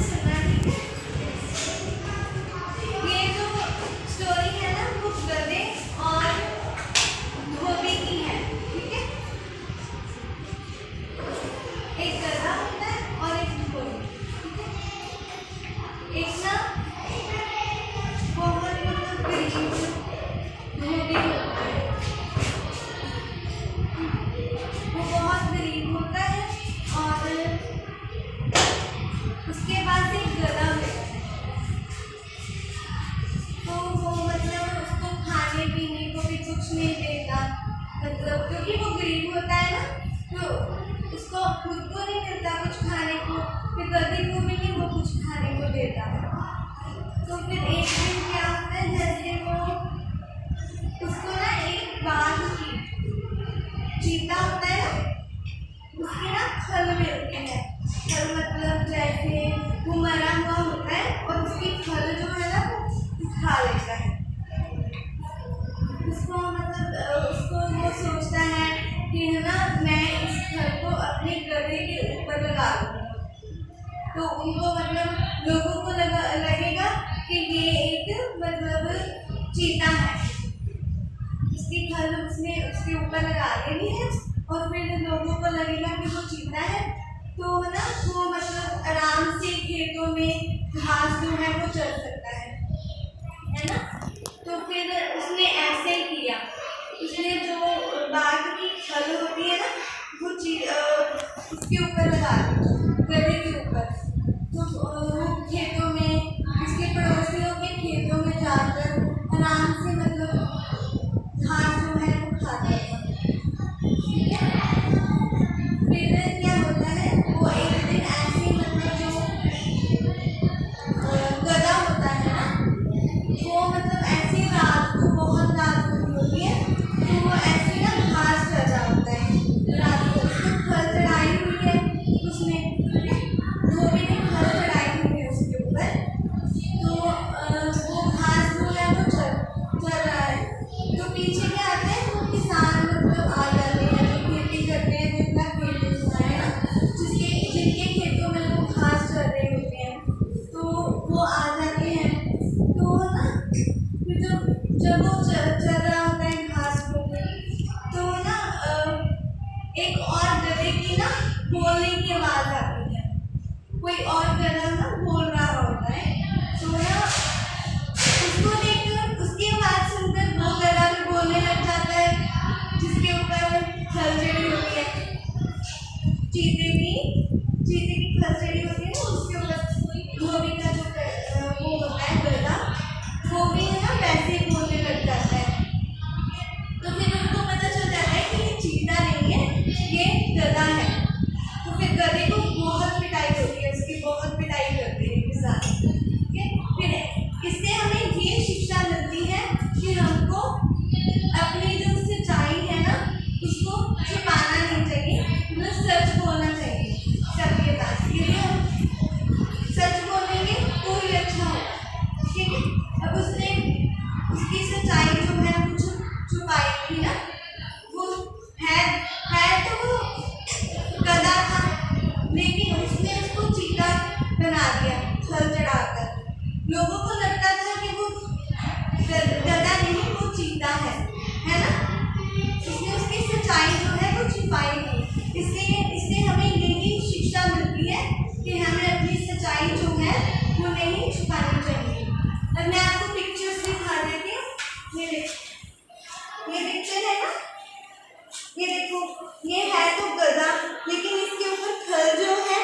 से सुनना, ठीक है। ये जो स्टोरी है ना वो गधे और धोबी की है, ठीक है। एक गधा होता है और एक धोबी, ठीक है। एक ना बहुत मतलब गरीब धोबी होता है, वो बहुत गरीब होता है और उसके पास एक गधा होता है। तो वो मतलब उसको खाने पीने को भी कुछ नहीं देता, मतलब क्योंकि वो गरीब होता है ना, तो उसको खुद को नहीं मिलता कुछ खाने को, फिर गधे को भी नहीं वो कुछ खाने को देता। तो फिर एक दिन क्या होता है, जैसे वो उसको ना एक बाघ की, चीता होता है ना, उसकी ना खल मिलती है। खल मतलब जैसे वो मरा हुआ होता है और उसकी खल जो है ना वो खा लेता है उसको, मतलब उसको वो सोचता है कि है ना मैं इस खल को अपने गधे के ऊपर लगा दूँगा। तो उनको मतलब लोगों को लगेगा कि ये एक मतलब चीता है, उसकी खल उसने उसके ऊपर लगा देनी है और फिर लोगों को लगेगा कि वो चीता है। तो ना वो मतलब आराम से खेतों में घास जो है वो चल सकता है ना। तो फिर उसने ऐसे ही किया, उसने जो बाघ की खल होती है ना वो उसके ऊपर लगा दी, गधे के ऊपर। तो वो खेतों में, उसके पड़ोसियों के खेतों में जाकर आराम से मतलब घास जो है वो खाता है, ठीक है। फिर क्या होता है, वो एक दिन ऐसे मतलब जो गधा होता है ना वो मतलब ऐसे रात को, बहुत रात होती है तो वो ऐसे ना घास चढ़ रहा होता है रात को, उसको खल चढ़ाई हुई है उसने, धोबी ने खल चढ़ाई हुई है उसके ऊपर। तो वो घास जो है वो चल रहा है। तो पीछे क्या आते हैं, वो किसान मतलब आ जाते हैं जो खेती करते हैं, जिनका खेत होता है जिनके खेतों में वो घास चल रहे होते हैं, तो वो आ जाते हैं। तो ना फिर जब वो चल रहा होता है घास को, तो ना एक और गधे की ना बोलने की आवाज आती है, कोई और गधा ना बोल रहा होता है। तो ना उसको देखकर, उसकी आवाज सुनकर वो गधा भी बोलने लग जाता है जिसके ऊपर खल चढ़ी होती है, चीते की खल चढ़ी होती है ना उसके ऊपर। धोबी का जो वो होता है गधा, वो भी है ना वैसे ही बोलने लग जाता है। तो फिर उनको पता चल जाता है कि ये चीता नहीं है, ये गधा है। तो फिर गधे को बहुत पिटाई होती है, उसकी बहुत पिटाई करते हैं किसान, ठीक है। फिर इससे हमें ये शिक्षा मिलती है कि हमको अपनी जो सच्चाई है ना उसको छुपाना नहीं चाहिए, मतलब सच बोलना चाहिए सबके पास, क्योंकि हम सच बोलेंगे तो ही अच्छा होगा, ठीक है। अब उसने उसकी सच्चाई जो है वो छुपाई थी ना, वो है तो वो गधा था, लेकिन उसने उसको चीता बना दिया खल चढ़ाकर। लोगों को लगता था कि वो गधा नहीं, वो चीता है ना। उसने उसकी सच्चाई जो है वो छुपाई थी, इससे हमें यही शिक्षा मिलती है कि हमें अपनी सच्चाई जो है वो नहीं छुपानी चाहिए। अब मैं आपको पिक्चर्स दिखा देती हूँ। ये पिक्चर है ना, ये देखो, ये है तो गधा, लेकिन इसके ऊपर खल जो है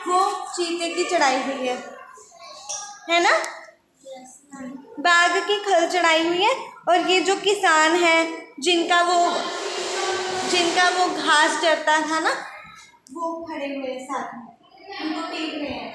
वो चीते की चढ़ाई हुई है ना, बाघ की खल चढ़ाई हुई है। और ये जो किसान है जिनका वो घास चरता था ना, वो खड़े हुए साथ में, उनको टेक रहे हैं।